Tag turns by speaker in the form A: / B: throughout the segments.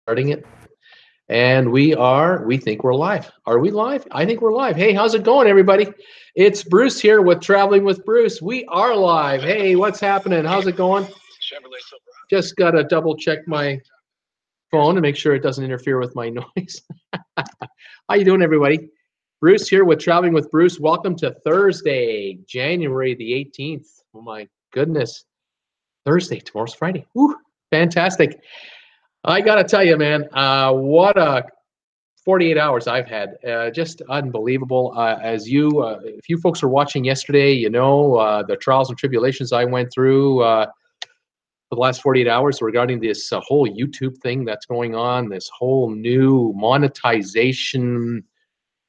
A: starting it. And we think we're live. Are we live? I think we're live. Hey, how's it going, everybody? It's Bruce here with Traveling with Bruce. We are live. Hey, what's happening? How's it going? Just got to double check my phone to make sure it doesn't interfere with my noise. How you doing, everybody? Bruce here with Traveling with Bruce. Welcome to Thursday, January the 18th. Oh, my goodness. Thursday. Tomorrow's Friday. Woo, fantastic. I got to tell you, man, what a 48 hours I've had. Just unbelievable. If you folks were watching yesterday, you know the trials and tribulations I went through for the last 48 hours regarding this whole YouTube thing that's going on, this whole new monetization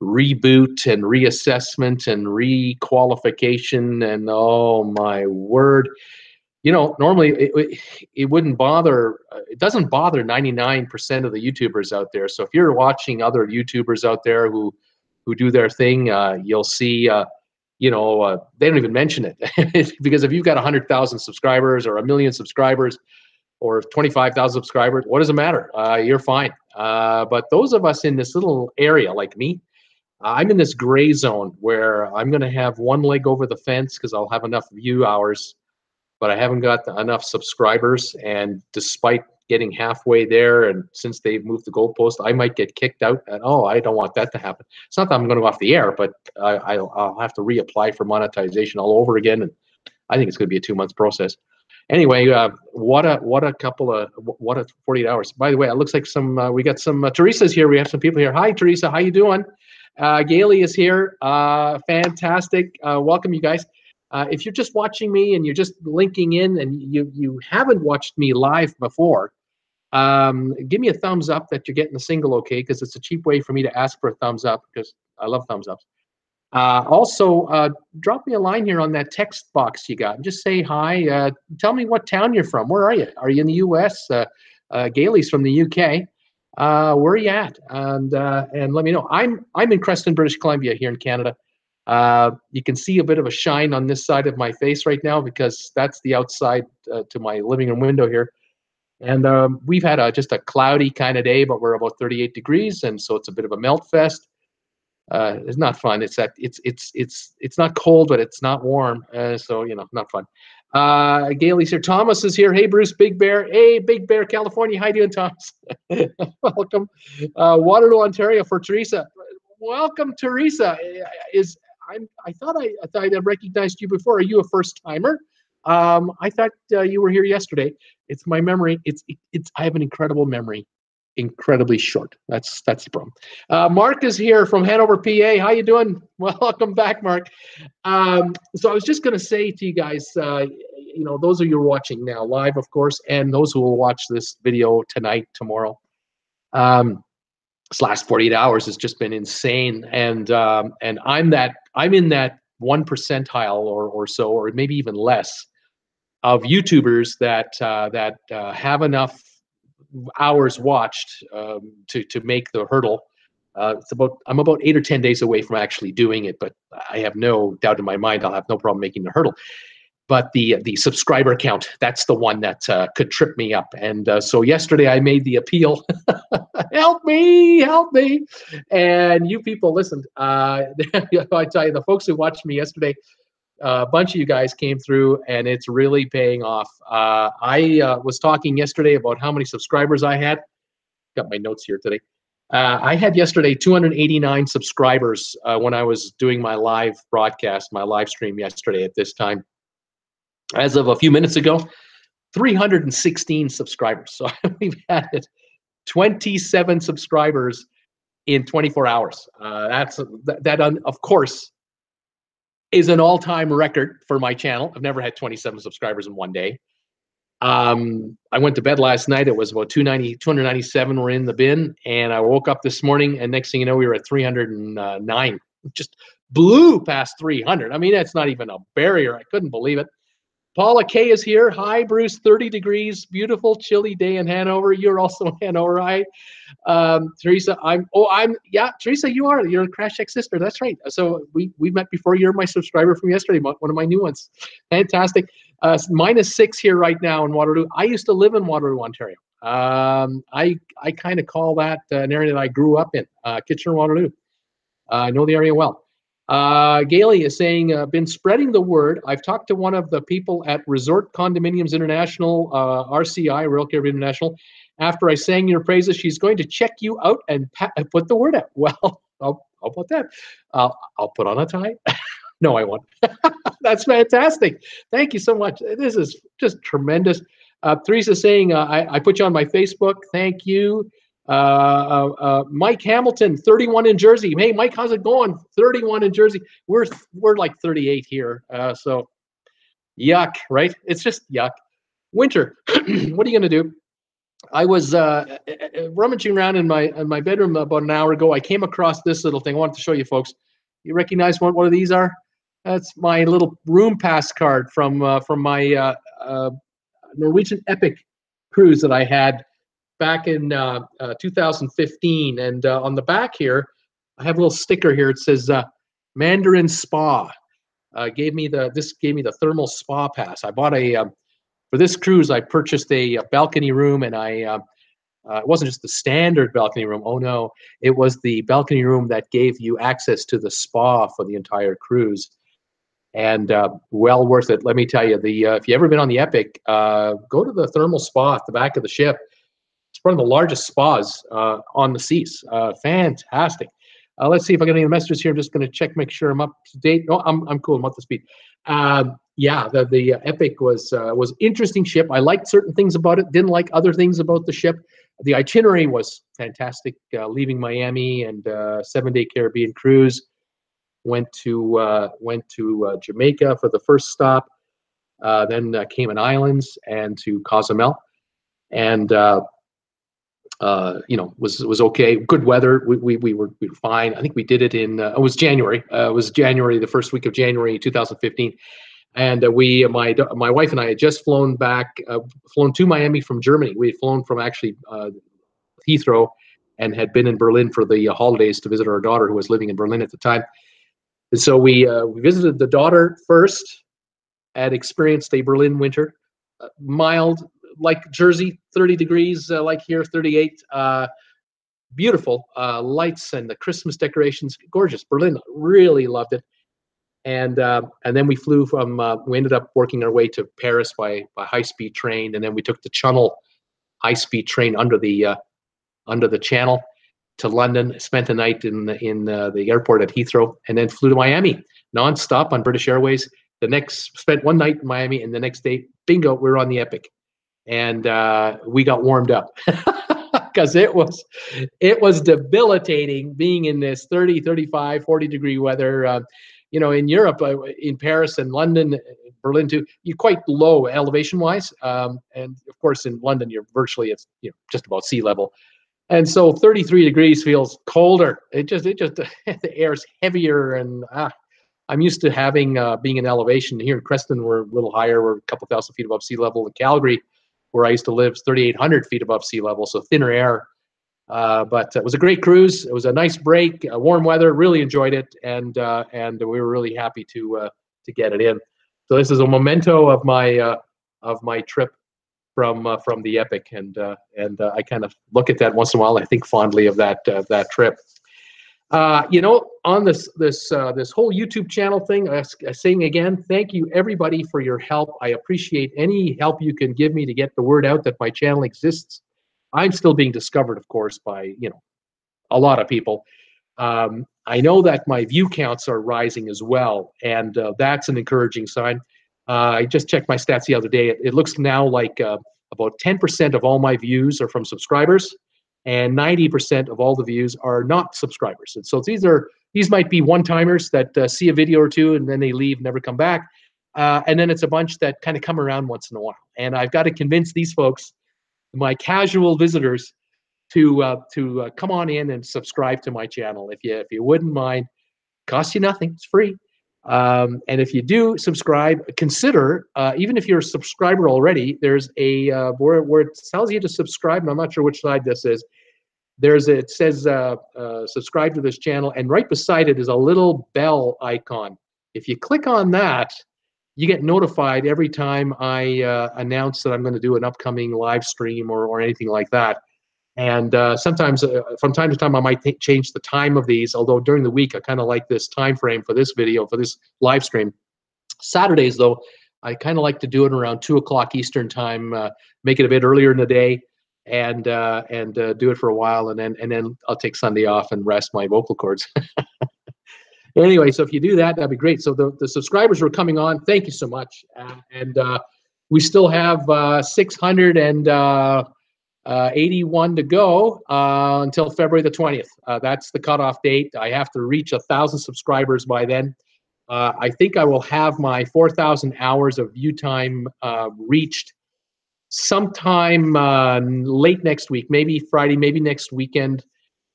A: reboot and reassessment and requalification, and oh my word. You know, normally it wouldn't bother, it doesn't bother 99% of the YouTubers out there. So if you're watching other YouTubers out there who do their thing, you'll see, they don't even mention it. Because if you've got 100,000 subscribers or 1 million subscribers or 25,000 subscribers, what does it matter? You're fine. But those of us in this little area like me, I'm in this gray zone where I'm going to have one leg over the fence because I'll have enough view hours, but I haven't got enough subscribers. And despite getting halfway there, and since they've moved the goalpost, I might get kicked out. And I don't want that to happen. It's not that I'm going to go off the air, but I'll have to reapply for monetization all over again. And I think it's going to be a 2-month process. Anyway, what a 48 hours. By the way, it looks like we got some Teresa's here. We have some people here. Hi, Teresa. How you doing? Gailey is here. Fantastic. Welcome, you guys. If you're just watching me and you're just linking in and you haven't watched me live before, give me a thumbs up that you're getting the single okay, because it's a cheap way for me to ask for a thumbs up, because I love thumbs ups. Also, drop me a line here on that text box you got and just say hi. Tell me what town you're from. Where are you? Are you in the U.S.? Gailey's from the U.K. Where are you at? And let me know. I'm in Creston, British Columbia here in Canada. You can see a bit of a shine on this side of my face right now because that's the outside to my living room window here. And we've had just a cloudy kind of day, but we're about 38 degrees, and so it's a bit of a melt fest. It's not fun. It's not cold, but it's not warm. So not fun. Gailey's here. Thomas is here. Hey, Bruce, Big Bear. Hey, Big Bear, California. How you doing, Thomas? Welcome. Waterloo, Ontario for Teresa. Welcome, Teresa. I thought I'd recognized you before. Are you a first timer? I thought you were here yesterday. It's my memory. I have an incredible memory, incredibly short. That's the problem. Mark is here from Hanover, PA. How you doing? Welcome back, Mark. So I was just going to say to you guys, those of you who are watching now live, of course, and those who will watch this video tonight, tomorrow. This last 48 hours has just been insane, and I'm in that 1 percentile or so, or maybe even less, of YouTubers that have enough hours watched to make the hurdle. I'm about 8 or 10 days away from actually doing it, but I have no doubt in my mind I'll have no problem making the hurdle. But the subscriber count, that's the one that could trip me up. And so yesterday I made the appeal. Help me. And you people listened. I tell you, the folks who watched me yesterday, a bunch of you guys came through, and it's really paying off. I was talking yesterday about how many subscribers I had. Got my notes here today. I had yesterday 289 subscribers when I was doing my live broadcast, my live stream yesterday at this time. As of a few minutes ago, 316 subscribers. So we've had 27 subscribers in 24 hours. That of course, is an all-time record for my channel. I've never had 27 subscribers in one day. I went to bed last night. It was about 297 were in the bin, and I woke up this morning, and next thing you know, we were at 309. Just blew past 300. I mean, that's not even a barrier. I couldn't believe it. Paula K is here. Hi, Bruce. 30 degrees. Beautiful, chilly day in Hanover. You're also in Hanover, right? Teresa, Teresa, you're a Crash Check sister. That's right. So we met before. You're my subscriber from yesterday, one of my new ones. Fantastic. -6 here right now in Waterloo. I used to live in Waterloo, Ontario. I kind of call that an area that I grew up in, Kitchener-Waterloo. I know the area well. Gailey is saying, been spreading the word. I've talked to one of the people at Resort Condominiums International, RCI, Royal Caribbean International. After I sang your praises, she's going to check you out and put the word out. Well, how about that? I'll put on a tie. No, I won't. That's fantastic. Thank you so much. This is just tremendous. Teresa's saying, I put you on my Facebook. Thank you. Mike Hamilton, 31 in Jersey. Hey, Mike, how's it going? 31 in Jersey. We're like 38 here. So yuck, right? It's just yuck. Winter. What are you going to do? I was rummaging around in my bedroom about an hour ago. I came across this little thing. I wanted to show you folks. You recognize what of these are? That's my little room pass card from my Norwegian Epic cruise that I had back in 2015. And on the back here, I have a little sticker here. It says Mandarin Spa. This gave me the thermal spa pass. I bought for this cruise, I purchased a balcony room, and it wasn't just the standard balcony room. Oh no, it was the balcony room that gave you access to the spa for the entire cruise. And well worth it. Let me tell you, if you've ever been on the Epic, go to the thermal spa at the back of the ship. It's one of the largest spas on the seas. Fantastic. Let's see if I got any messages here. I'm just going to check, make sure I'm up to date. No, I'm cool. I'm up to speed. Yeah, the Epic was interesting ship. I liked certain things about it. Didn't like other things about the ship. The itinerary was fantastic. Leaving Miami and 7-day Caribbean cruise. Went to Jamaica for the first stop. Then Cayman Islands and to Cozumel, and was okay. Good weather. We were fine. I think we did it in it was January. It was January, the first week of January 2015, and my wife and I had just flown to Miami from Germany. We had flown from actually Heathrow, and had been in Berlin for the holidays to visit our daughter, who was living in Berlin at the time. And so we visited the daughter first, had experienced a Berlin winter, mild, like Jersey, 30 degrees, like here, 38. Beautiful lights and the Christmas decorations, gorgeous. Berlin, really loved it. And then we flew we ended up working our way to Paris by high-speed train, and then we took the Channel high-speed train under the Channel to London, spent a night in the airport at Heathrow, and then flew to Miami nonstop on British Airways. Spent one night in Miami, and the next day, bingo, we were on the Epic, and we got warmed up because it was debilitating being in this 30, 35, 40 degree weather. In Europe, in Paris and London, Berlin too, you're quite low elevation wise, and of course in London it's just about sea level. And so 33 degrees feels colder. It just the air is heavier, and I'm used to being in elevation. Here in Creston, we're a little higher. We're a couple thousand feet above sea level. In Calgary, where I used to live, is 3,800 feet above sea level, so thinner air. But it was a great cruise. It was a nice break, warm weather. Really enjoyed it, and we were really happy to get it in. So this is a memento of my trip from the Epic, and I kind of look at that once in a while. I think fondly of that trip. On this whole YouTube channel thing, saying again, thank you everybody for your help. I appreciate any help you can give me to get the word out that my channel exists. I'm still being discovered, of course, by a lot of people. I know that my view counts are rising as well, and that's an encouraging sign. I just checked my stats the other day. It looks now like about 10% of all my views are from subscribers, and 90% of all the views are not subscribers. And so these might be one-timers that see a video or two and then they leave, never come back. And then it's a bunch that kind of come around once in a while. And I've got to convince these folks, my casual visitors, to come on in and subscribe to my channel. If you wouldn't mind, costs you nothing, it's free. And if you do subscribe, consider, even if you're a subscriber already, there's a where it tells you to subscribe, and I'm not sure which side this is. It says subscribe to this channel, and right beside it is a little bell icon. If you click on that, you get notified every time I announce that I'm going to do an upcoming live stream or anything like that. And sometimes, from time to time, I might change the time of these. Although during the week, I kind of like this time frame for this video, for this live stream. Saturdays, though, I kind of like to do it around 2 o'clock Eastern time, make it a bit earlier in the day, and do it for a while, and then I'll take Sunday off and rest my vocal cords. Anyway, so if you do that, that'd be great. So the subscribers who are coming on, thank you so much. And we still have 681 to go until February the 20th. That's the cutoff date. I have to reach 1,000 subscribers by then. I think I will have my 4,000 hours of view time reached sometime late next week, maybe Friday, maybe next weekend.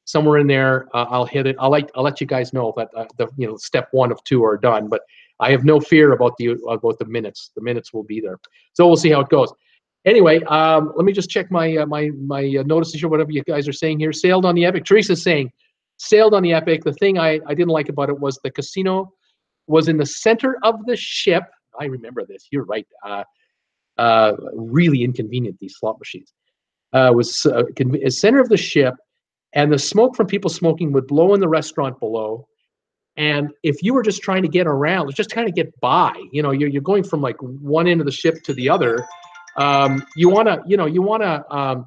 A: Somewhere in there, I'll hit it. I'll let you guys know that step 1 of 2 are done. But I have no fear about the minutes. The minutes will be there. So we'll see how it goes. Anyway, let me just check my my notices here. Whatever you guys are saying here. Sailed on the Epic. Teresa's saying, sailed on the Epic. The thing I didn't like about it was the casino was in the center of the ship. I remember this. You're right. Really inconvenient, these slot machines. Was center of the ship. And the smoke from people smoking would blow in the restaurant below. And if you were just trying to get around, just trying to get by, you're going from like one end of the ship to the other. You want to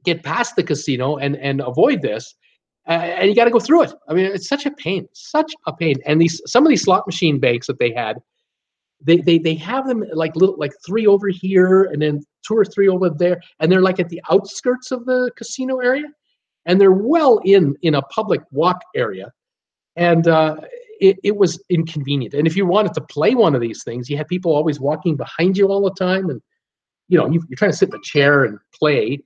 A: get past the casino and avoid this. And you got to go through it. I mean, it's such a pain, And some of these slot machine banks that they had, they have them like 3 over here and then 2 or 3 over there. And they're like at the outskirts of the casino area. And they're well in a public walk area, and it was inconvenient. And if you wanted to play one of these things, you had people always walking behind you all the time, and you're trying to sit in a chair and play,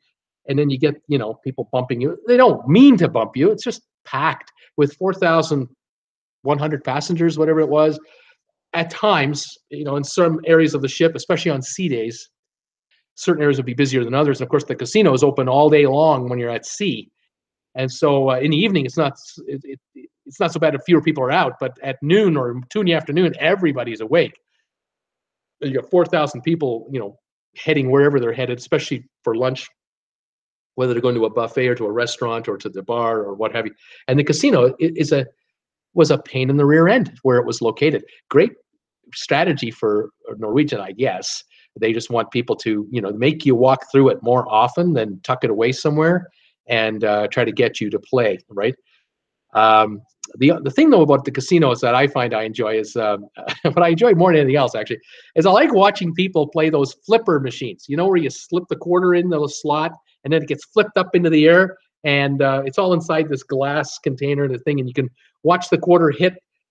A: and then you get people bumping you. They don't mean to bump you. It's just packed with 4,100 passengers, whatever it was. At times, in some areas of the ship, especially on sea days, certain areas would be busier than others. And of course, the casino is open all day long when you're at sea. And so in the evening, it's not so bad if fewer people are out, but at noon or 2 in the afternoon, everybody's awake. You got 4,000 people, heading wherever they're headed, especially for lunch, whether they're going to a buffet or to a restaurant or to the bar or what have you. And the casino was a pain in the rear end where it was located. Great strategy for Norwegian, I guess. They just want people to, make you walk through it more often than tuck it away somewhere and try to get you to play, right? The thing, though, about the casinos that I find I enjoy is, what I enjoy more than anything else, actually, is I like watching people play those flipper machines, where you slip the quarter in the slot and then it gets flipped up into the air, and it's all inside this glass container, the thing, and you can watch the quarter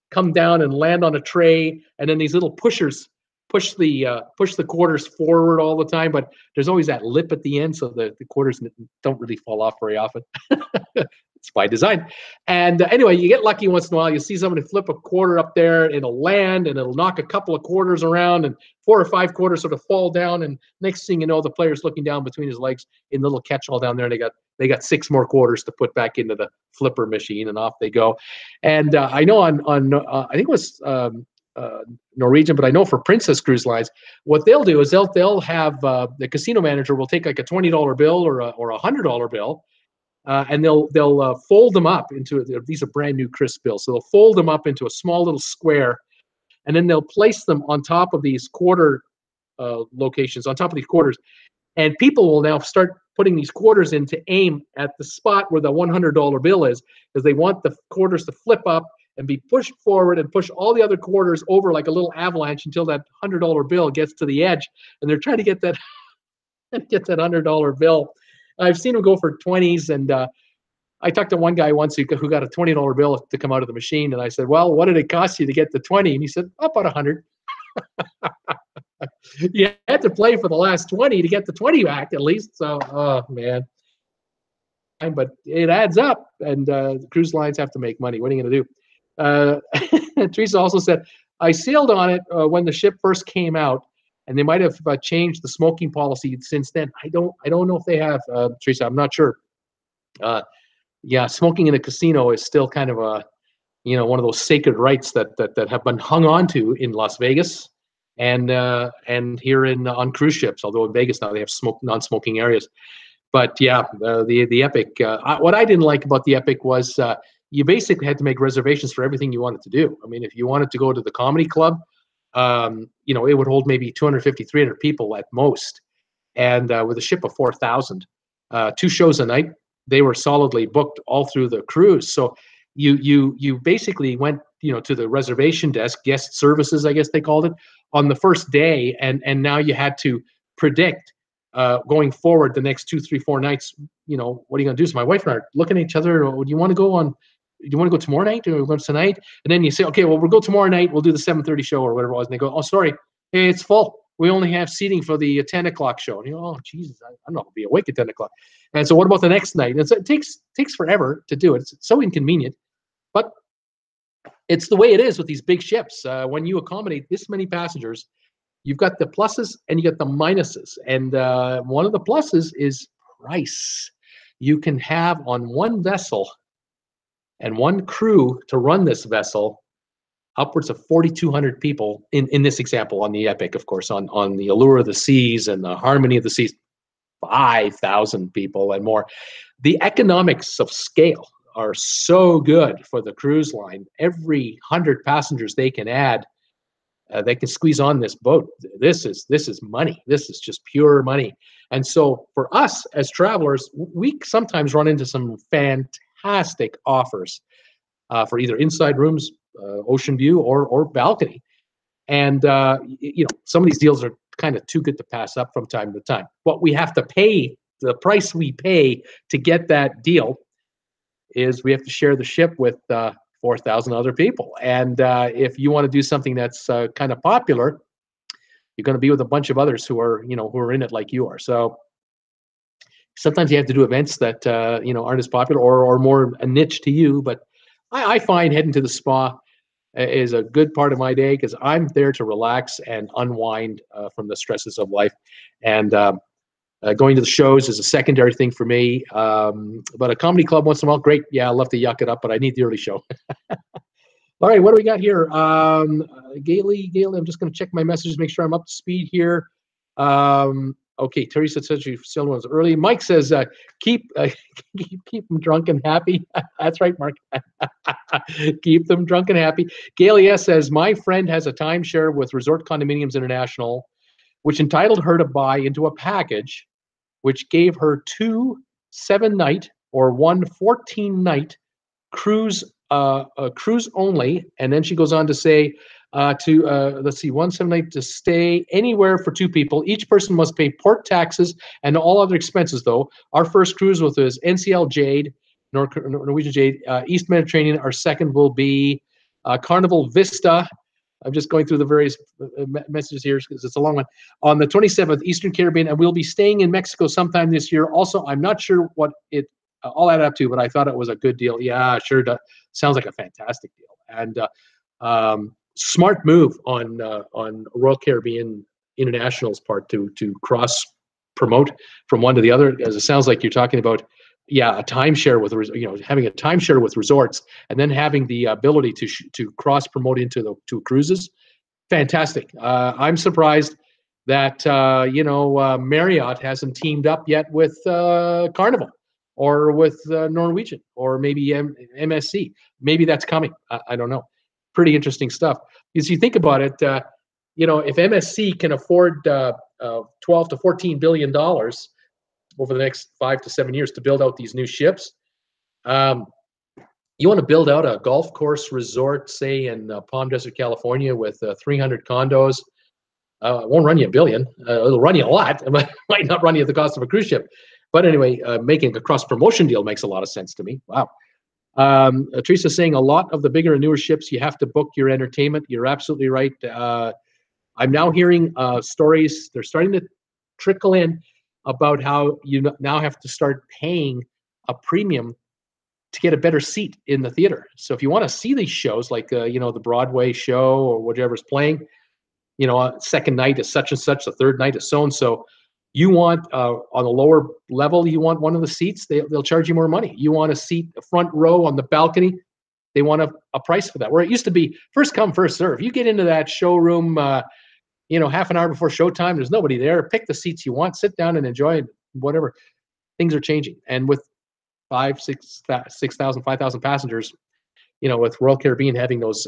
A: come down and land on a tray, and then these little pushers push the quarters forward all the time, but there's always that lip at the end, so the quarters don't really fall off very often. It's by design. And anyway, you get lucky once in a while. You see somebody flip a quarter up there, it'll land, and it'll knock a couple of quarters around, and 4 or 5 quarters sort of fall down. And next thing you know, the player's looking down between his legs in the little catch-all down there, and they got 6 more quarters to put back into the flipper machine, and off they go. And I know on I think it was Norwegian, but I know for Princess Cruise Lines, what they'll do is they'll have the casino manager will take like a $20 bill or a $100 bill, and they'll fold them up into, these are brand new crisp bills, so they'll fold them up into a small little square, and then they'll place them on top of these quarter locations, on top of these quarters, and people will now start putting these quarters in to aim at the spot where the $100 bill is, because they want the quarters to flip up and be pushed forward and push all the other quarters over like a little avalanche until that $100 bill gets to the edge, and they're trying to get that $100 bill. I've seen them go for 20s, and I talked to one guy once who got a $20 bill to come out of the machine, and I said, "Well, what did it cost you to get the 20?" And he said, "About 100." You had to play for the last 20 to get the 20 back, at least. So, oh man, but it adds up, and cruise lines have to make money. What are you going to do? Teresa also said, "I sailed on it when the ship first came out, and they might have changed the smoking policy since then." I don't know if they have, Teresa. I'm not sure. Yeah, smoking in a casino is still kind of a, one of those sacred rights that have been hung on to in Las Vegas. and here in on cruise ships. Although in Vegas now they have non-smoking areas. But yeah, the Epic. What I didn't like about the Epic was you basically had to make reservations for everything you wanted to do. I mean, if you wanted to go to the comedy club, you know, it would hold maybe 250, 300 people at most. And with a ship of 4,000, 2 shows a night, they were solidly booked all through the cruise. So you basically went, you know, to the reservation desk, guest services, I guess they called it, on the first day, and now you had to predict going forward the next 2, 3, 4 nights. You know, what are you going to do? So my wife and I are looking at each other. Do you want to go on? Do you want to go tomorrow night, or go tonight? And then you say, okay, well, we'll go tomorrow night. We'll do the 7:30 show or whatever it was. And they go, oh, sorry, hey, it's full. We only have seating for the 10 o'clock show. And you go, oh, Jesus, I'm not going to be awake at 10 o'clock. And so what about the next night? And so it takes forever to do it. It's so inconvenient. But it's the way it is with these big ships. When you accommodate this many passengers, you've got the pluses and you got the minuses. And one of the pluses is price. You can have on one vessel and one crew to run this vessel upwards of 4,200 people in this example on the Epic, of course, on the Allure of the Seas and the Harmony of the Seas, 5,000 people and more. The economics of scale are so good for the cruise line. Every 100 passengers they can add, they can squeeze on this boat. This is money. This is just pure money. And so for us as travelers, we sometimes run into some fantastic offers for either inside rooms, ocean view, or balcony. And you know, some of these deals are kind of too good to pass up from time to time. What we have to pay, the price we pay to get that deal, is we have to share the ship with 4,000 other people. And if you want to do something that's kind of popular, you're going to be with a bunch of others who are, you know, who are in it like you are. So sometimes you have to do events that you know, aren't as popular or more a niche to you. But I find heading to the spa is a good part of my day because I'm there to relax and unwind from the stresses of life. And going to the shows is a secondary thing for me. But a comedy club once in a while, great. Yeah, I love to yuck it up, but I need the early show. All right, what do we got here? Gailey, I'm just going to check my messages, make sure I'm up to speed here. Okay, Teresa says she still was early. Mike says, keep them drunk and happy. That's right, Mark. Keep them drunk and happy. Gailey S says, my friend has a timeshare with Resort Condominiums International, which entitled her to buy into a package, which gave her 2 7-night or 1 14-night cruise only. And then she goes on to say, let's see, 1 7-night to stay anywhere for 2 people. Each person must pay port taxes and all other expenses, though. Our first cruise with is NCL Jade, Norwegian Jade, East Mediterranean. Our second will be Carnival Vista. I'm just going through the various messages here because it's a long one. On the 27th, Eastern Caribbean, and we'll be staying in Mexico sometime this year. Also, I'm not sure what it all added up to, but I thought it was a good deal. Yeah, sure does. Sounds like a fantastic deal. And smart move on Royal Caribbean International's part to cross promote from one to the other, as it sounds like you're talking about. Yeah, a timeshare with, you know, having a timeshare with resorts and then having the ability to cross promote into to cruises. Fantastic. I'm surprised that you know, Marriott hasn't teamed up yet with Carnival or with Norwegian or maybe MSC. Maybe that's coming. I don't know. Pretty interesting stuff. As you think about it, you know, if MSC can afford 12 to 14 billion dollars over the next 5 to 7 years to build out these new ships, you want to build out a golf course resort, say in Palm Desert, California, with 300 condos. It won't run you $1 billion. It'll run you a lot. It might not run you at the cost of a cruise ship. But anyway, making a cross-promotion deal makes a lot of sense to me. Wow. Teresa's saying a lot of the bigger and newer ships, you have to book your entertainment. You're absolutely right. I'm now hearing stories. They're starting to trickle in about how you now have to start paying a premium to get a better seat in the theater. So if you want to see these shows, like you know, the Broadway show or whatever's playing, you know, second night is such and such, the third night is so and so. You want on the lower level, you want one of the seats, they'll charge you more money. You want a seat, a front row on the balcony, they want a price for that. Where it used to be first come, first serve. You get into that showroom, you know, half an hour before showtime, there's nobody there. Pick the seats you want, sit down and enjoy it, whatever. Things are changing. And with 6,000, 5,000 passengers, you know, with Royal Caribbean having those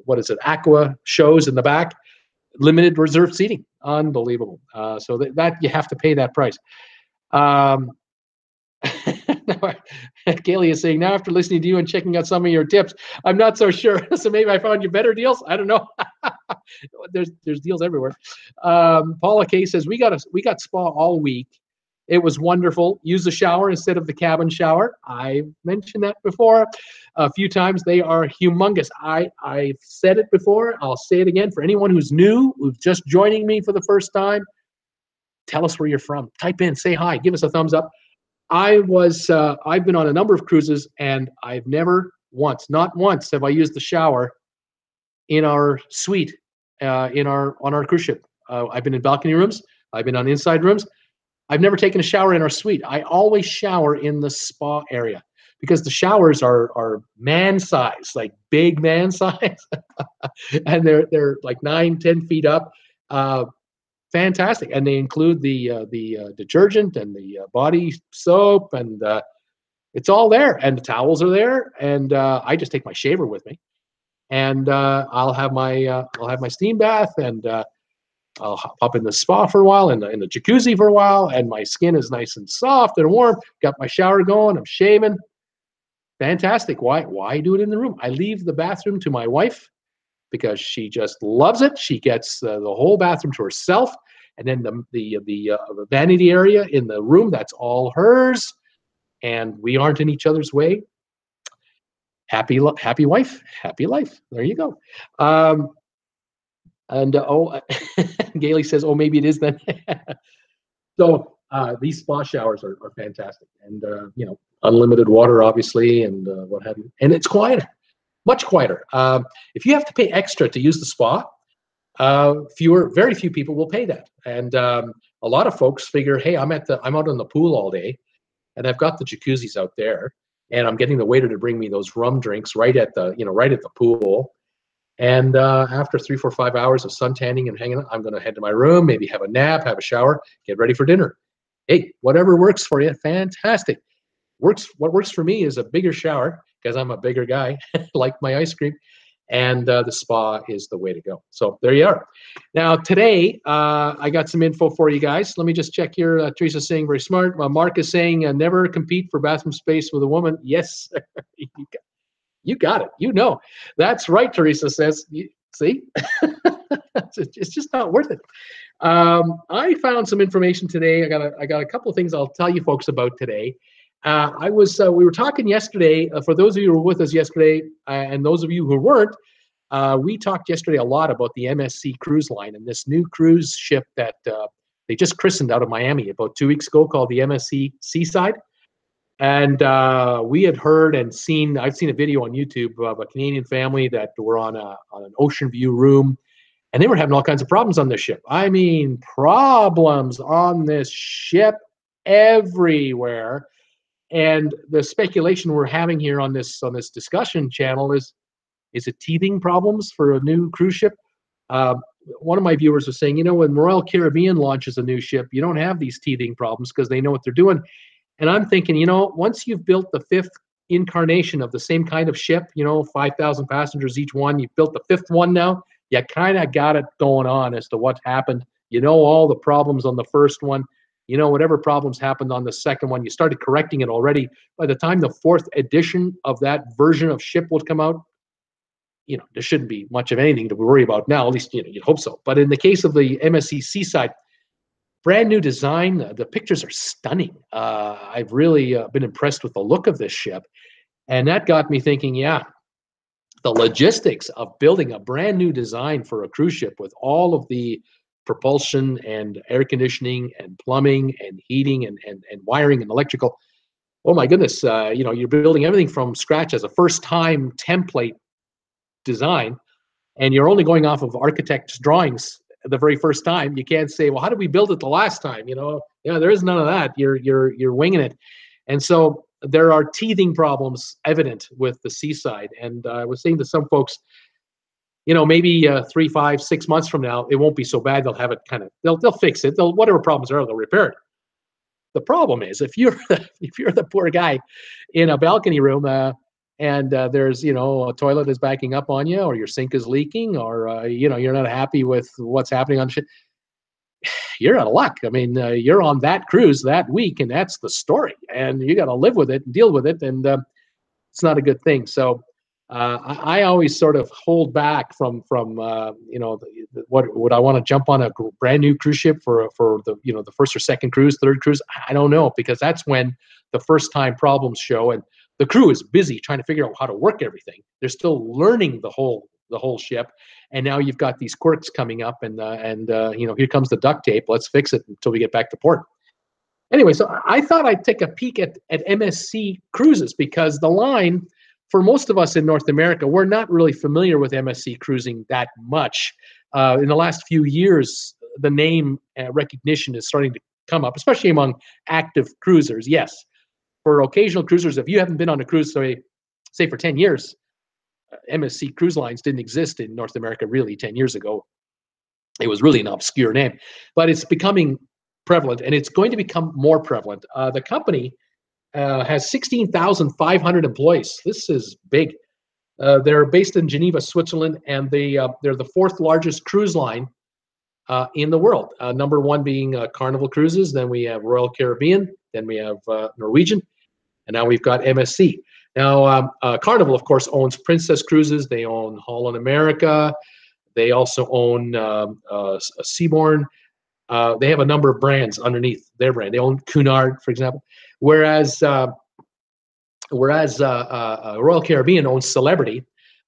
A: what is it, Aqua shows in the back, limited reserved seating, unbelievable. So that you have to pay that price. Kaylee is saying, now after listening to you and checking out some of your tips, I'm not so sure. So maybe I found you better deals. I don't know. there's deals everywhere. Paula K says, we got spa all week. It was wonderful. Use the shower instead of the cabin shower. I've mentioned that before a few times. They are humongous. I've said it before. I'll say it again. For anyone who's new, who's just joining me for the first time, tell us where you're from. Type in, say hi, give us a thumbs up. I've been on a number of cruises, and I've never once, not once, have I used the shower in our suite on our cruise ship. I've been in balcony rooms. I've been on inside rooms. I've never taken a shower in our suite. I always shower in the spa area because the showers are man size, like big man size, and they're like 9-10 feet up. Fantastic, and they include the detergent and the body soap, and it's all there, and the towels are there, and I just take my shaver with me, and I'll have my steam bath, and I'll hop in the spa for a while, in the jacuzzi for a while, and my skin is nice and soft and warm. Got my shower going. I'm shaving. Fantastic. Why do it in the room? I leave the bathroom to my wife because she just loves it. She gets the whole bathroom to herself, and then the vanity area in the room, that's all hers, and we aren't in each other's way. Happy wife, happy life. There you go. Gailey says, oh, maybe it is then. So these spa showers are fantastic, and you know, unlimited water, obviously, and what have you. And it's quieter, much quieter. If you have to pay extra to use the spa, very few people will pay that. And a lot of folks figure, hey, I'm out on the pool all day, and I've got the jacuzzis out there, and I'm getting the waiter to bring me those rum drinks right at the pool. And after 3, 4, 5 hours of sun tanning and hanging out, I'm going to head to my room, maybe have a nap, have a shower, get ready for dinner. Hey, whatever works for you, fantastic. What works for me is a bigger shower because I'm a bigger guy, like my ice cream, and the spa is the way to go. So there you are. Now today, I got some info for you guys. Let me just check here. Teresa's saying very smart. Mark is saying never compete for bathroom space with a woman. Yes, you got it. You know, that's right. Teresa says, see, it's just not worth it. I found some information today. I got a couple of things I'll tell you folks about today. We were talking yesterday, for those of you who were with us yesterday, and those of you who weren't, we talked yesterday a lot about the MSC Cruise Line and this new cruise ship that they just christened out of Miami about 2 weeks ago called the MSC Seaside. And we had heard and seen, I've seen a video on YouTube of a Canadian family that were on an ocean view room, and they were having all kinds of problems on this ship. I mean, problems on this ship everywhere. And the speculation we're having here on this discussion channel is it teething problems for a new cruise ship? One of my viewers was saying, you know, when Royal Caribbean launches a new ship, you don't have these teething problems because they know what they're doing. And I'm thinking, you know, once you've built the 5th incarnation of the same kind of ship, you know, 5,000 passengers each one, you've built the 5th one now, you kind of got it going on as to what happened. You know all the problems on the first one. You know, whatever problems happened on the second one, you started correcting it already. By the time the 4th edition of that version of ship would come out, you know, there shouldn't be much of anything to worry about now. At least, you know, you'd hope so. But in the case of the MSC Seaside, brand new design. The pictures are stunning. I've really been impressed with the look of this ship. And that got me thinking, yeah, the logistics of building a brand new design for a cruise ship with all of the propulsion and air conditioning and plumbing and heating and wiring and electrical. Oh my goodness, you know, you're building everything from scratch as a first-time template design, and you're only going off of architect's drawings the very first time. You can't say, well, how did we build it the last time? You know, yeah, there is none of that. You're winging it. And so there are teething problems evident with the Seaside. And I was saying to some folks, you know, maybe 3, 5, 6 months from now, it won't be so bad. They'll have it kind of, they'll fix it. They'll, whatever problems there are, they'll repair it. The problem is if you're if you're the poor guy in a balcony room and there's, you know, a toilet is backing up on you, or your sink is leaking, or you know, you're not happy with what's happening on shit, you're out of luck. I mean, you're on that cruise that week, and that's the story, and you got to live with it and deal with it, and it's not a good thing. So I always sort of hold back from you know, what would I want to jump on a brand new cruise ship for the, you know, the first or second cruise, third cruise? I don't know, because that's when the first time problems show, and the crew is busy trying to figure out how to work everything. They're still learning the whole ship, and now you've got these quirks coming up, and you know, here comes the duct tape. Let's fix it until we get back to port. Anyway, so I thought I'd take a peek at MSC Cruises, because the line, for most of us in North America, we're not really familiar with MSC cruising that much. In the last few years, the name recognition is starting to come up, especially among active cruisers. Yes, for occasional cruisers, if you haven't been on a cruise, say for 10 years, MSC Cruise Lines didn't exist in North America really 10 years ago. It was really an obscure name, but it's becoming prevalent, and it's going to become more prevalent. The company has 16,500 employees. This is big. They're based in Geneva, Switzerland, and they're the fourth largest cruise line in the world. Number one being Carnival Cruises, then we have Royal Caribbean, then we have Norwegian, and now we've got MSC. Now, Carnival, of course, owns Princess Cruises. They own Holland America. They also own Seabourn. They have a number of brands underneath their brand. They own Cunard, for example. Whereas Royal Caribbean owns Celebrity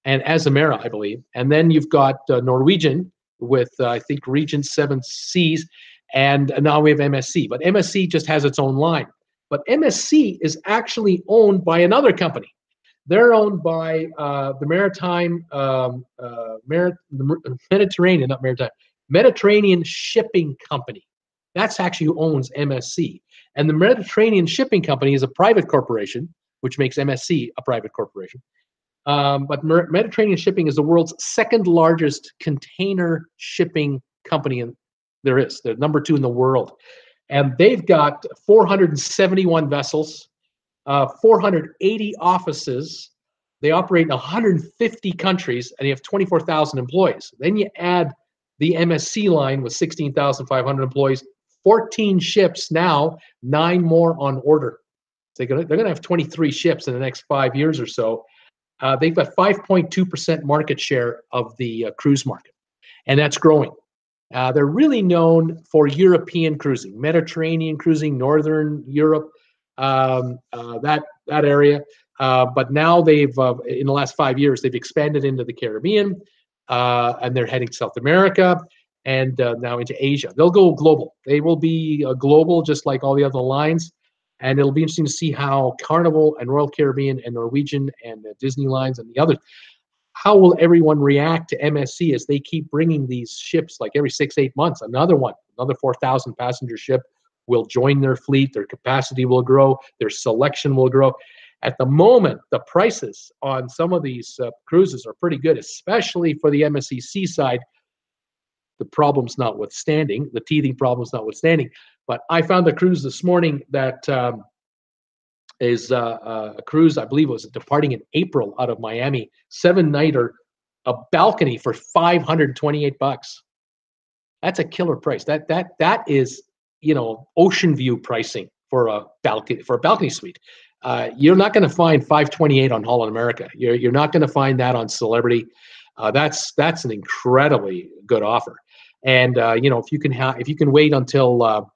A: and Azamara, I believe. And then you've got Norwegian with, I think, Regent Seven Seas. And now we have MSC. But MSC just has its own line. But MSC is actually owned by another company. They're owned by the Mediterranean Shipping Company. That's actually who owns MSC. And the Mediterranean Shipping Company is a private corporation, which makes MSC a private corporation. But Mediterranean Shipping is the world's second largest container shipping company there is. They're number 2 in the world. And they've got 471 vessels, 480 offices. They operate in 150 countries, and they have 24,000 employees. Then you add the MSC line with 16,500 employees, 14 ships now, 9 more on order. So they're going to have 23 ships in the next 5 years or so. They've got 5.2% market share of the cruise market, and that's growing. They're really known for European cruising, Mediterranean cruising, Northern Europe, that area. But now they've, in the last 5 years, they've expanded into the Caribbean, and they're heading South America, and now into Asia. They'll go global. They will be global, just like all the other lines. And it'll be interesting to see how Carnival and Royal Caribbean and Norwegian and Disney Lines and the others, how will everyone react to MSC as they keep bringing these ships, like every 6-8 months, another 4,000 passenger ship will join their fleet, their capacity will grow, their selection will grow. At the moment, the prices on some of these cruises are pretty good, especially for the MSC Seaside, the problems notwithstanding, the teething problems notwithstanding. But I found a cruise this morning that is a cruise, I believe it was departing in April out of Miami, 7-nighter, a balcony for $528. That's a killer price. That is, you know, ocean view pricing for a balcony suite. You're not going to find $528 on Holland America. You're not going to find that on Celebrity. That's an incredibly good offer. And you know, if you can wait until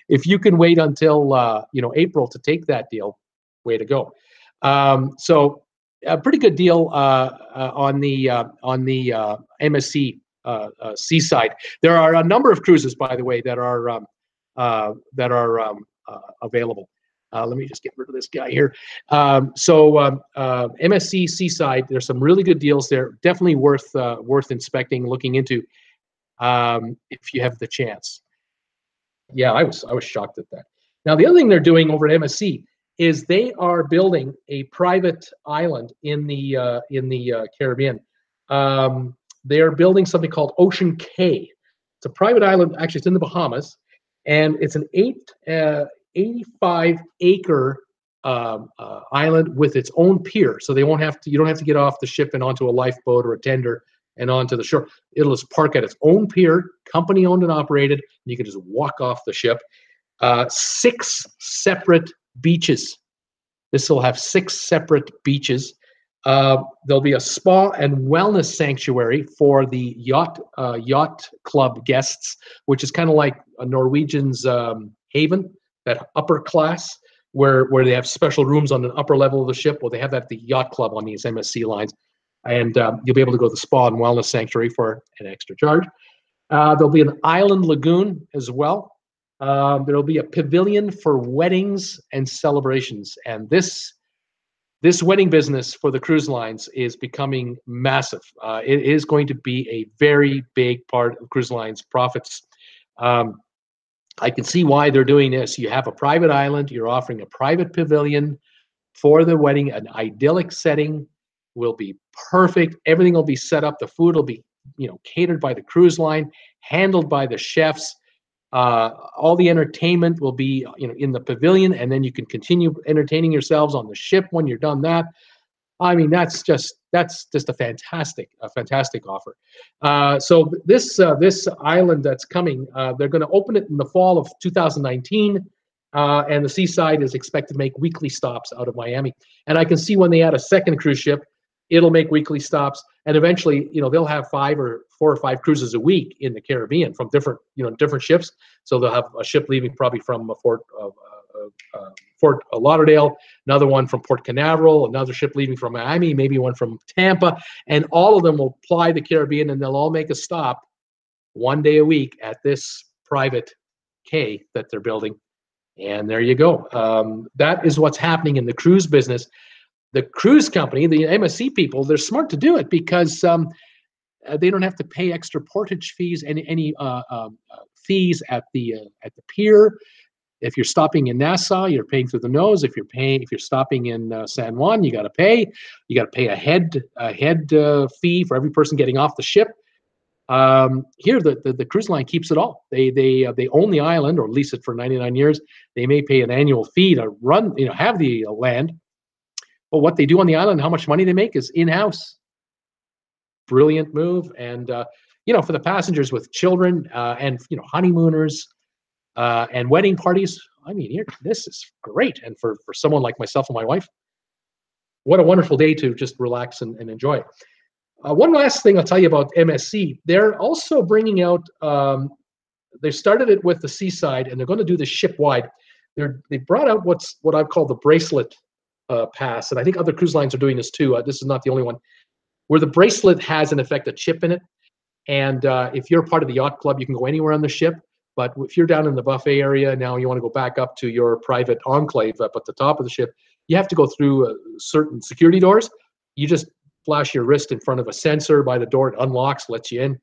A: if you can wait until you know, April to take that deal, way to go. So a pretty good deal on the MSC Seaside. There are a number of cruises, by the way, that are available. Let me just get rid of this guy here. MSC Seaside, there's some really good deals there. Definitely worth inspecting, looking into, if you have the chance. Yeah, I was shocked at that. Now, the other thing they're doing over at MSC is they are building a private island in the Caribbean. They are building something called Ocean Cay. It's a private island. Actually, it's in the Bahamas, and it's an 85-acre island with its own pier. So they won't have to. You don't have to get off the ship and onto a lifeboat or a tender and onto the shore. It'll just park at its own pier, company owned and operated. And you can just walk off the ship. 6 separate beaches. This will have 6 separate beaches. There'll be a spa and wellness sanctuary for the yacht club guests, which is kind of like a Norwegian's Haven, that upper class, where they have special rooms on the upper level of the ship. Well, they have that at the yacht club on these MSC lines. And you'll be able to go to the spa and wellness sanctuary for an extra charge. There'll be an island lagoon as well. There'll be a pavilion for weddings and celebrations. And this wedding business for the cruise lines is becoming massive. It is going to be a very big part of cruise lines' profits. I can see why they're doing this. You have a private island. You're offering a private pavilion for the wedding. An idyllic setting will be perfect. Everything will be set up. The food will be, catered by the cruise line, handled by the chefs. All the entertainment will be, in the pavilion, and then you can continue entertaining yourselves on the ship when you're done that. I mean, that's just a fantastic offer. So this island that's coming, they're going to open it in the fall of 2019, and the Seaside is expected to make weekly stops out of Miami. And I can see when they add a second cruise ship, it'll make weekly stops, and eventually, they'll have 4 or 5 cruises a week in the Caribbean from different ships. So they'll have a ship leaving probably from Fort Lauderdale, another one from Port Canaveral, another ship leaving from Miami, maybe one from Tampa, and all of them will ply the Caribbean, and they'll all make a stop one day a week at this private quay that they're building. And there you go. That is what's happening in the cruise business. The cruise company, the MSC people, they're smart to do it because they don't have to pay extra portage fees, any fees at the pier. If you're stopping in Nassau, you're paying through the nose. If you're stopping in San Juan, you got to pay. You got to pay a head fee for every person getting off the ship. Here, the cruise line keeps it all. They own the island, or lease it for 99 years. They may pay an annual fee to run, have the land. But what they do on the island, how much money they make, is in-house. Brilliant move. And for the passengers with children and honeymooners and wedding parties, I mean, this is great. And for someone like myself and my wife, what a wonderful day to just relax and enjoy. One last thing I'll tell you about MSC. They're also bringing out, they started it with the Seaside, and they're going to do this ship-wide. They brought out what I've called the Bracelet Pass, and I think other cruise lines are doing this too. This is not the only one, where the bracelet has, in effect, a chip in it. And if you're part of the yacht club, you can go anywhere on the ship. But if you're down in the buffet area now, you want to go back up to your private enclave up at the top of the ship, you have to go through certain security doors. You just flash your wrist in front of a sensor by the door. It unlocks, lets you in,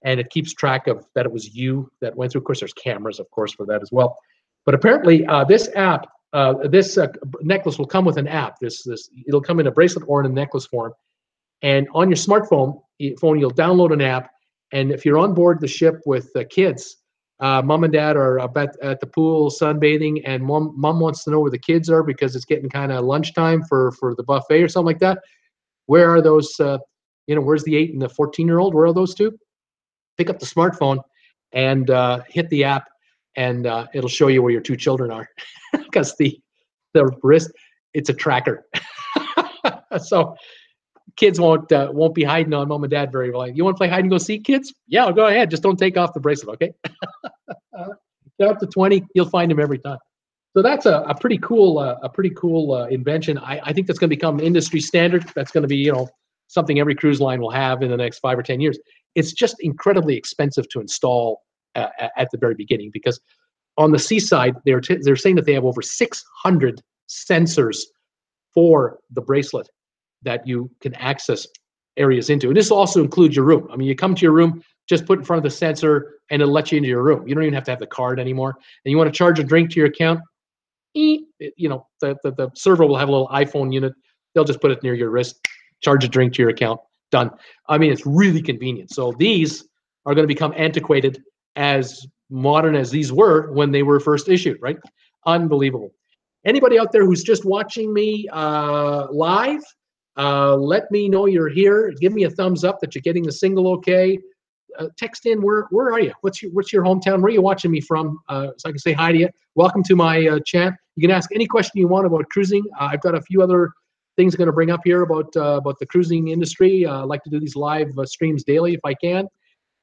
A: and it keeps track of that it was you that went through. Of course, there's cameras, of course, for that as well. But apparently, this app, this necklace will come with an app. It'll come in a bracelet or in a necklace form. And on your smartphone, you'll download an app. And if you're on board the ship with kids, mom and dad are at the pool sunbathing, and mom wants to know where the kids are because it's getting kind of lunchtime for the buffet or something like that. Where are those? Where's the 8 and the 14-year-old? Where are those two? Pick up the smartphone and hit the app, and it'll show you where your 2 children are, because the wrist, it's a tracker. So kids won't be hiding on mom and dad very well. You want to play hide and go seek, kids? Yeah, go ahead. Just don't take off the bracelet, okay? Get up to 20, you'll find them every time. So that's a pretty cool invention. I think that's going to become industry standard. That's going to be something every cruise line will have in the next 5 or 10 years. It's just incredibly expensive to install at the very beginning, because on the Seaside, they're saying that they have over 600 sensors for the bracelet that you can access areas into. And this also includes your room. I mean, you come to your room, just put in front of the sensor, and it'll let you into your room. You don't even have to have the card anymore. And you want to charge a drink to your account? the server will have a little iPhone unit. They'll just put it near your wrist, charge a drink to your account, done. I mean, it's really convenient. So these are going to become antiquated, as modern as these were when they were first issued, right? Unbelievable. Anybody out there who's just watching me live, let me know you're here. Give me a thumbs up that you're getting the single okay. Text in, where are you? What's your hometown? Where are you watching me from? So I can say hi to you. Welcome to my chat. You can ask any question you want about cruising. I've got a few other things I'm going to bring up here about the cruising industry. I like to do these live streams daily if I can.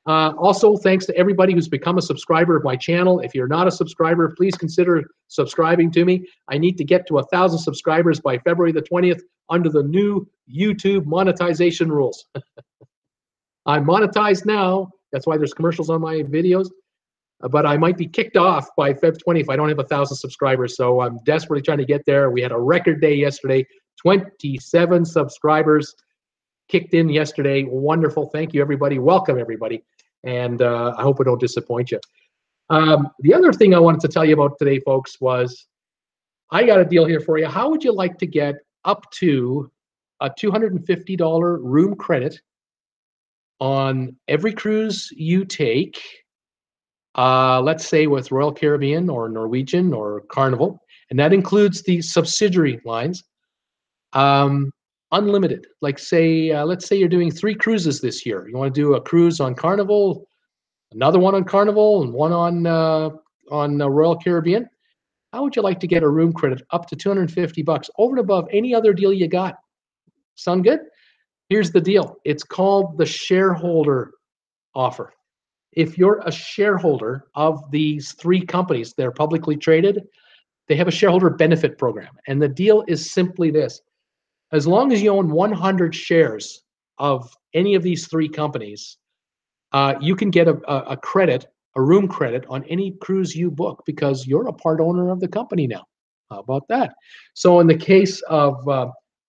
A: Also, thanks to everybody who's become a subscriber of my channel. If you're not a subscriber, please consider subscribing to me. I need to get to 1,000 subscribers by February the 20th under the new YouTube monetization rules. I'm monetized now. That's why there's commercials on my videos. But I might be kicked off by Feb 20 if I don't have 1,000 subscribers. So I'm desperately trying to get there. We had a record day yesterday. 27 subscribers kicked in yesterday. Wonderful. Thank you, everybody. Welcome, everybody. And I hope I don't disappoint you. The other thing I wanted to tell you about today, folks, was I got a deal here for you. How would you like to get up to a $250 room credit on every cruise you take, let's say with Royal Caribbean or Norwegian or Carnival, and that includes the subsidiary lines, unlimited. Like say, let's say you're doing 3 cruises this year. You want to do a cruise on Carnival, another one on Carnival, and one on Royal Caribbean. How would you like to get a room credit up to $250 over and above any other deal you got? Sound good? Here's the deal. It's called the shareholder offer. If you're a shareholder of these 3 companies, they're publicly traded, they have a shareholder benefit program. And the deal is simply this. As long as you own 100 shares of any of these 3 companies, you can get a credit, a room credit on any cruise you book because you're a part owner of the company now. How about that? So in the case of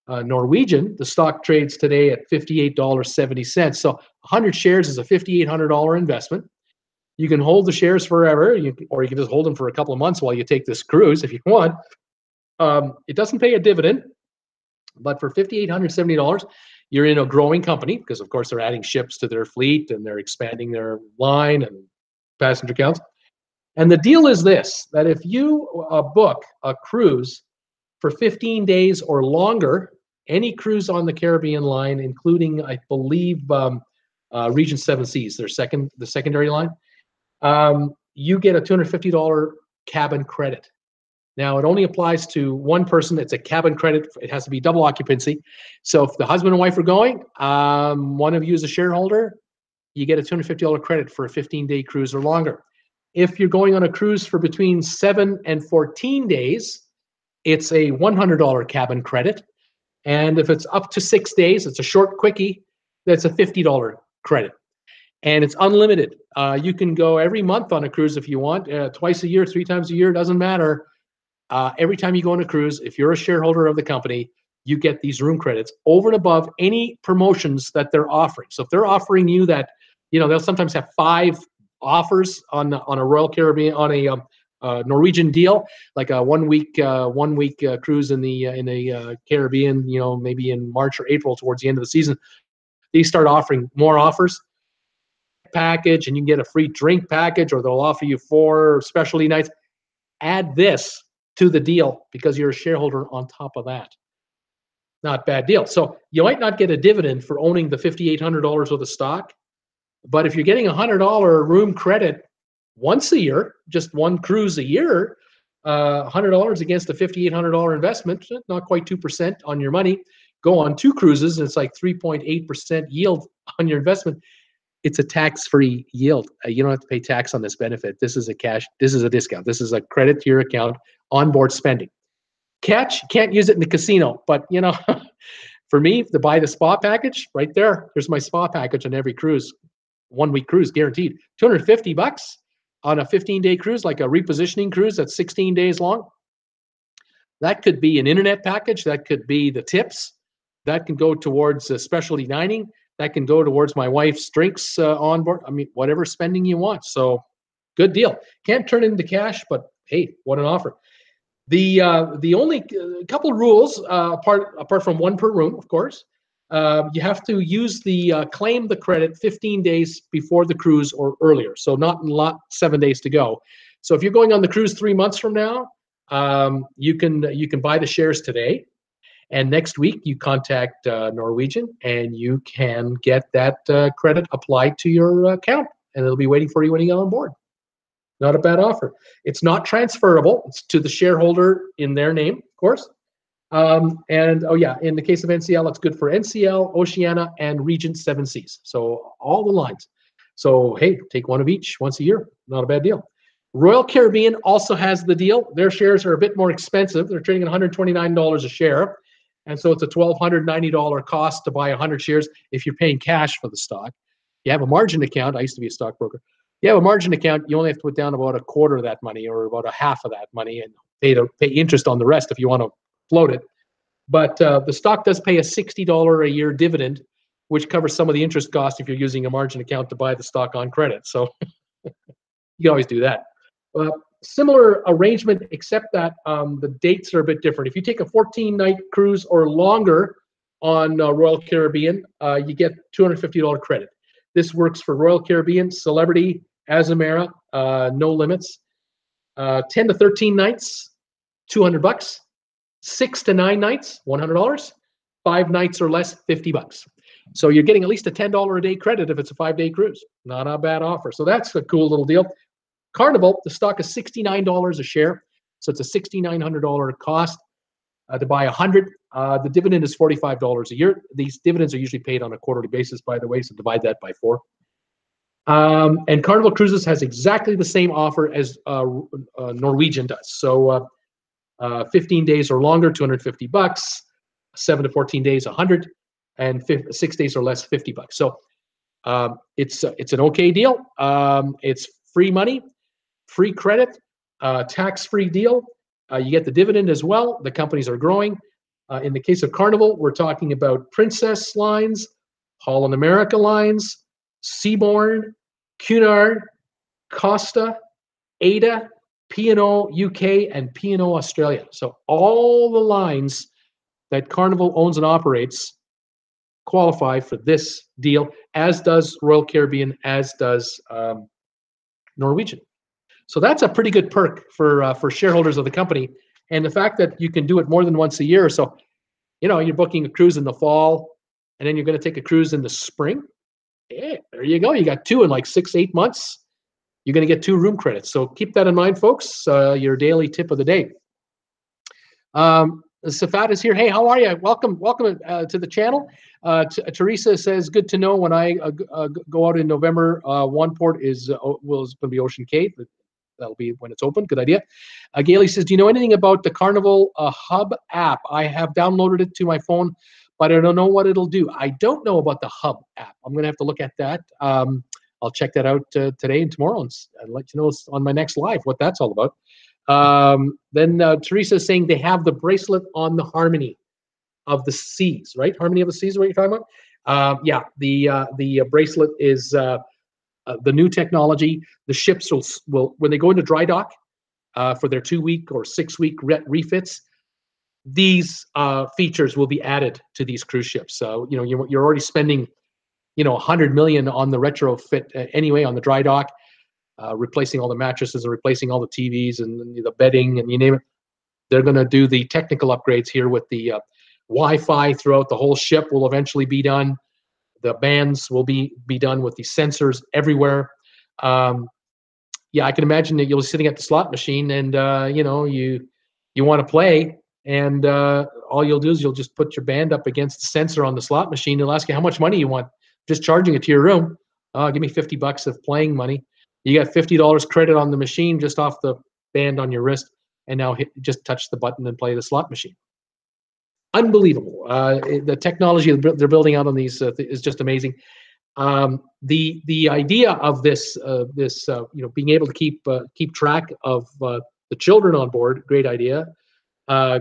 A: Norwegian, the stock trades today at $58.70. So 100 shares is a $5,800 investment. You can hold the shares forever, or you can just hold them for a couple of months while you take this cruise if you want. It doesn't pay a dividend, but for $5,870, you're in a growing company because, of course, they're adding ships to their fleet and they're expanding their line and passenger counts. And the deal is this, that if you book a cruise for 15 days or longer, any cruise on the Caribbean line, including, I believe, Region 7 Seas, the secondary line, you get a $250 cabin credit. Now, it only applies to one person. It's a cabin credit. It has to be double occupancy. So if the husband and wife are going, one of you is a shareholder, you get a $250 credit for a 15-day cruise or longer. If you're going on a cruise for between 7 and 14 days, it's a $100 cabin credit. And if it's up to 6 days, it's a short quickie, that's a $50 credit. And it's unlimited. You can go every month on a cruise if you want, twice a year, 3 times a year, doesn't matter. Every time you go on a cruise, if you're a shareholder of the company, you get these room credits over and above any promotions that they're offering. So if they're offering you that, they'll sometimes have 5 offers on a Royal Caribbean, on a Norwegian deal, like a one week cruise in the Caribbean, maybe in March or April towards the end of the season. They start offering more offers package, and you can get a free drink package, or they'll offer you 4 specialty nights. Add this to the deal because you're a shareholder on top of that. Not bad deal. So you might not get a dividend for owning the $5,800 worth of stock, but if you're getting a $100 room credit once a year, just one cruise a year, $100 against a $5,800 investment, not quite 2% on your money. Go on 2 cruises, and it's like 3.8% yield on your investment. It's a tax-free yield. You don't have to pay tax on this benefit. This is a discount. This is a credit to your account, onboard spending. Can't use it in the casino, but for me, to buy the spa package, right there's my spa package on every cruise, 1-week cruise guaranteed. $250 on a 15-day cruise, like a repositioning cruise that's 16 days long. That could be an internet package. That could be the tips. That can go towards specialty dining. That can go towards my wife's drinks on board. I mean, whatever spending you want. So good deal. Can't turn it into cash, but hey, what an offer. The only couple rules, apart from one per room, of course, you have to use claim the credit 15 days before the cruise or earlier. So not 7 days to go. So if you're going on the cruise 3 months from now, you can buy the shares today, and next week you contact Norwegian, and you can get that credit applied to your account, and it'll be waiting for you when you get on board. Not a bad offer. It's not transferable. It's to the shareholder in their name, of course. And oh yeah, in the case of NCL, it's good for NCL, Oceania, and Regent 7 Seas. So all the lines. So hey, take one of each once a year. Not a bad deal. Royal Caribbean also has the deal. Their shares are a bit more expensive. They're trading at $129 a share. And so it's a $1,290 cost to buy 100 shares if you're paying cash for the stock. You have a margin account. I used to be a stockbroker. You have a margin account, you only have to put down about a quarter of that money or about a half of that money and pay interest on the rest if you want to float it. But the stock does pay a $60 a year dividend, which covers some of the interest cost if you're using a margin account to buy the stock on credit. So you can always do that. Similar arrangement, except that the dates are a bit different. If you take a 14-night cruise or longer on Royal Caribbean, you get $250 credit. This works for Royal Caribbean, Celebrity, Azamara, no limits. 10 to 13 nights, $200. 6 to 9 nights, $100. 5 nights or less, $50. So you're getting at least a $10 a day credit if it's a 5-day cruise. Not a bad offer. So that's a cool little deal. Carnival, the stock is $69 a share. So it's a $6,900 cost to buy 100. The dividend is $45 a year. These dividends are usually paid on a quarterly basis, by the way, so divide that by 4. And Carnival Cruises has exactly the same offer as Norwegian does. So 15 days or longer, $250. 7 to 14 days, 100, and 6 days or less, $50. So it's an okay deal. It's free money, free credit, tax-free deal. You get the dividend as well. The companies are growing. In the case of Carnival, we're talking about Princess Lines, Holland America Lines, Seabourn, Cunard, Costa, Ada, P&O UK, and P&O Australia. So all the lines that Carnival owns and operates qualify for this deal, as does Royal Caribbean, as does Norwegian. So that's a pretty good perk for shareholders of the company. And the fact that you can do it more than once a year. So, you know, you're booking a cruise in the fall, and then you're going to take a cruise in the spring. Yeah, there you go. You got 2 in like 6-8 months. You're going to get 2 room credits. So keep that in mind, folks. Your daily tip of the day. Safat is here. Hey, how are you? Welcome to the channel. Teresa says, good to know when I go out in November. One port is going to be Ocean Cave. That'll be when it's open. Good idea. Gailey says, do you know anything about the Carnival Hub app? I have downloaded it to my phone, but I don't know what it'll do. I don't know about the Hub app. I'm going to have to look at that. I'll check that out today and tomorrow and let you know on my next live what that's all about. Then Teresa is saying they have the bracelet on the Harmony of the Seas, right? Harmony of the Seas is what you're talking about? Yeah, the bracelet is the new technology. The ships will when they go into dry dock for their 2-week or 6-week refits, these features will be added to these cruise ships. So you know you're already spending $100 million on the retrofit anyway on the dry dock. Replacing all the mattresses and replacing all the TVs and the bedding and you name it. They're going to do the technical upgrades here with the Wi-Fi throughout the whole ship will eventually be done. The bands will be done with the sensors everywhere. Yeah, I can imagine that you'll be sitting at the slot machine and you want to play and all you'll do is you'll just put your band up against the sensor on the slot machine. It'll ask you how much money you want. Just charging it to your room. Give me $50 of playing money. You got $50 credit on the machine just off the band on your wrist, and now just touch the button and play the slot machine. Unbelievable. The technology they're building out on these is just amazing. The idea of this being able to keep track of the children on board, great idea.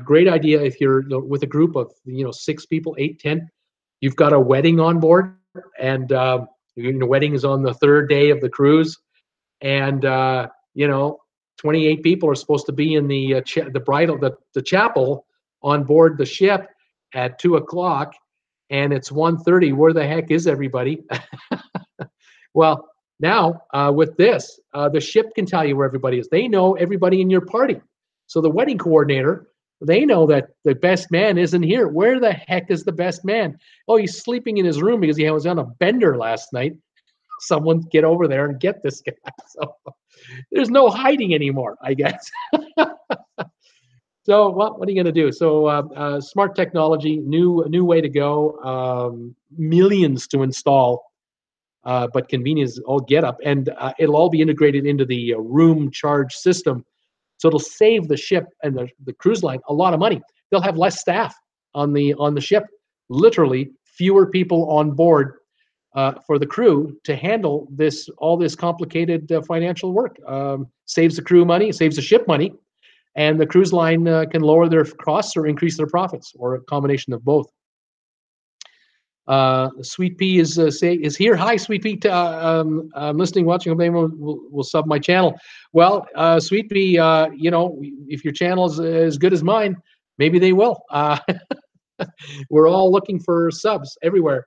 A: Great idea if you're with a group of 6 people, 8, 10. You've got a wedding on board, and the wedding is on the 3rd day of the cruise. And 20 28 people are supposed to be in the the chapel on board the ship at 2 o'clock, and it's 1:30. Where the heck is everybody? Well, now with this, the ship can tell you where everybody is. They know everybody in your party. So the wedding coordinator, they know that the best man isn't here. Where the heck is the best man? Oh, he's sleeping in his room because he was on a bender last night. Someone get over there and get this guy. So there's no hiding anymore, I guess. So what are you going to do? So smart technology, new way to go. Millions to install, but convenience all get up, and it'll all be integrated into the room charge system. So it'll save the ship and the cruise line a lot of money. They'll have less staff on the ship, literally fewer people on board for the crew to handle all this complicated financial work. Saves the crew money, saves the ship money, and the cruise line can lower their costs or increase their profits, or a combination of both. Sweet Pea is here. Hi, Sweet Pea. I'm listening, watching. Maybe we'll sub my channel. Well, Sweet Pea, if your channel is as good as mine, maybe they will. We're all looking for subs everywhere.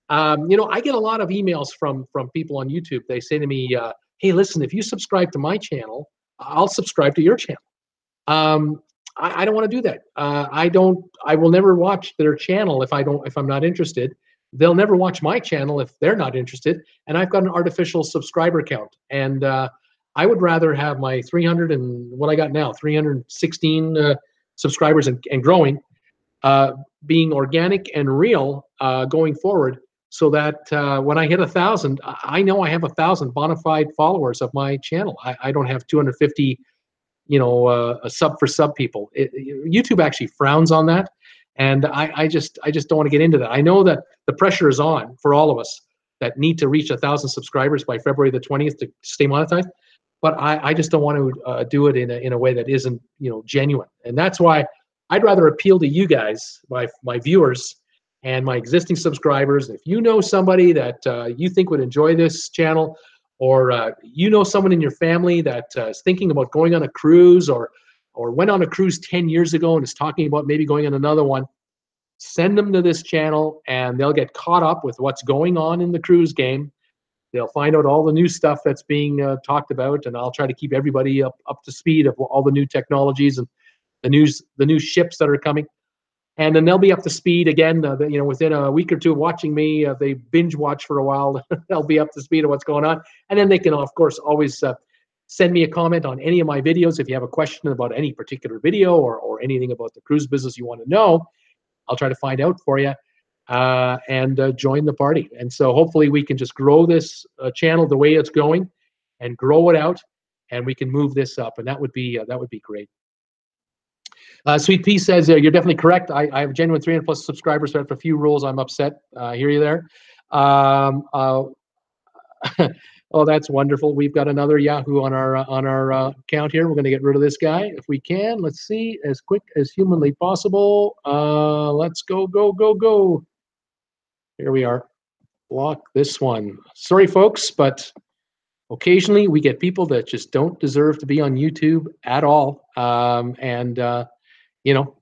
A: I get a lot of emails from people on YouTube. They say to me, "Hey, listen, if you subscribe to my channel, I'll subscribe to your channel." I don't want to do that. I will never watch their channel if I'm not interested. They'll never watch my channel if they're not interested. And I've got an artificial subscriber count. And I would rather have my 300 and what I got now, 316 subscribers and growing, being organic and real going forward, so that when I hit 1,000, I know I have 1,000 bona fide followers of my channel. I don't have 250 a sub for sub people. YouTube actually frowns on that, and I just don't want to get into that. I know that the pressure is on for all of us that need to reach 1,000 subscribers by February the 20th to stay monetized, but I just don't want to do it in a way that isn't genuine. And that's why I'd rather appeal to you guys, my viewers and my existing subscribers. If you know somebody that you think would enjoy this channel, or someone in your family that is thinking about going on a cruise, or went on a cruise 10 years ago and is talking about maybe going on another one, send them to this channel and they'll get caught up with what's going on in the cruise game. They'll find out all the new stuff that's being talked about, and I'll try to keep everybody up to speed of all the new technologies and the new ships that are coming. And then they'll be up to speed again, within a week or two of watching me. They binge watch for a while. They'll be up to speed of what's going on. And then they can, of course, always send me a comment on any of my videos. If you have a question about any particular video or anything about the cruise business you want to know, I'll try to find out for you and join the party. And so hopefully we can just grow this channel the way it's going and grow it out, and we can move this up. And that would be great. Sweet Pea says, you're definitely correct. I have genuine 300 plus subscribers, so after a few rules, I'm upset. Hear you there. Oh, that's wonderful. We've got another Yahoo on our account here. We're going to get rid of this guy if we can. Let's see, as quick as humanly possible. Let's go. Here we are. Block this one. Sorry, folks, but occasionally we get people that just don't deserve to be on YouTube at all.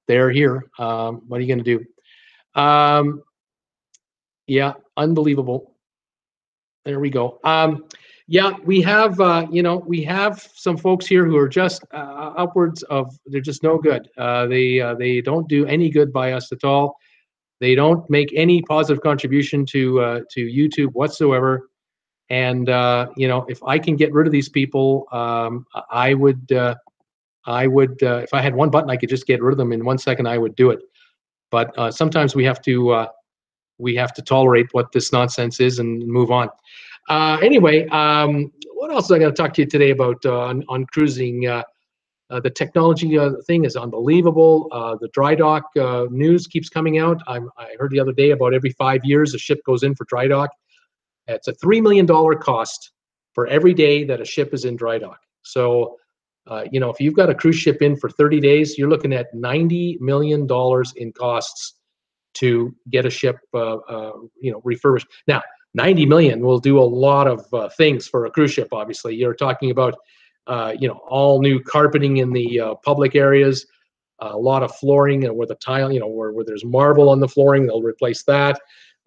A: They're here. What are you going to do? Yeah, unbelievable. There we go. Yeah, we have, we have some folks here who are just upwards of, they're just no good. They don't do any good by us at all. They don't make any positive contribution to YouTube whatsoever. And, if I can get rid of these people, I would, if I had one button, I could just get rid of them in 1 second, I would do it. But sometimes we have to tolerate what this nonsense is and move on. Anyway, what else am I going to talk to you today about on cruising? The technology thing is unbelievable. The dry dock news keeps coming out. I heard the other day about every 5 years a ship goes in for dry dock. It's a $3 million cost for every day that a ship is in dry dock. So, if you've got a cruise ship in for 30 days, you're looking at $90 million in costs to get a ship, refurbished. Now, $90 million will do a lot of things for a cruise ship. Obviously, you're talking about you know, all new carpeting in the public areas, a lot of flooring and where the tile, you know, where there's marble on the flooring, they'll replace that.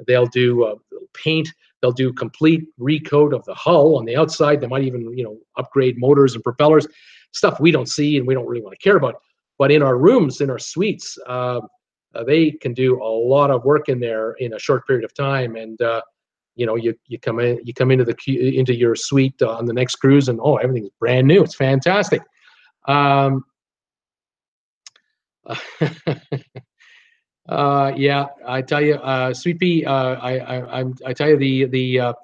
A: They'll do paint. They'll do complete recoat of the hull on the outside. They might even, you know, upgrade motors and propellers, stuff we don't see and we don't really want to care about. But in our rooms, in our suites, they can do a lot of work in there in a short period of time. And you know, you come into your suite on the next cruise, and oh, everything's brand new. It's fantastic. Yeah, I tell you, Sweet Pea, I tell you, the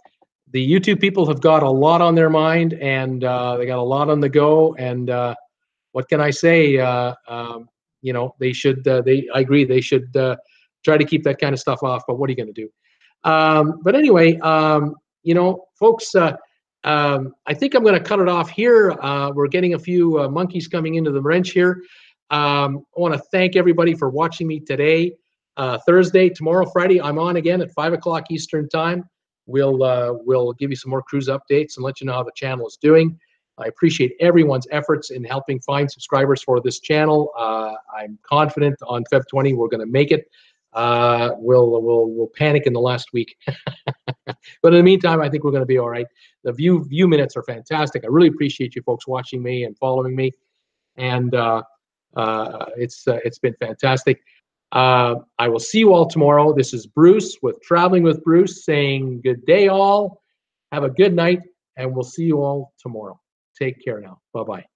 A: YouTube people have got a lot on their mind, and they got a lot on the go. And what can I say? You know, they should. I agree. They should try to keep that kind of stuff off. But what are you going to do? But anyway, you know, folks, I think I'm going to cut it off here. We're getting a few monkeys coming into the wrench here. I want to thank everybody for watching me today. Thursday, tomorrow, Friday, I'm on again at 5 o'clock Eastern time. We'll give you some more cruise updates and let you know how the channel is doing. I appreciate everyone's efforts in helping find subscribers for this channel. I'm confident on Feb 20 we're going to make it. We'll panic in the last week, but in the meantime, I think we're going to be all right. The view minutes are fantastic. I really appreciate you folks watching me and following me, and it's been fantastic. I will see you all tomorrow. This is Bruce with Traveling with Bruce saying good day all. Have a good night, and we'll see you all tomorrow. Take care now. Bye-bye.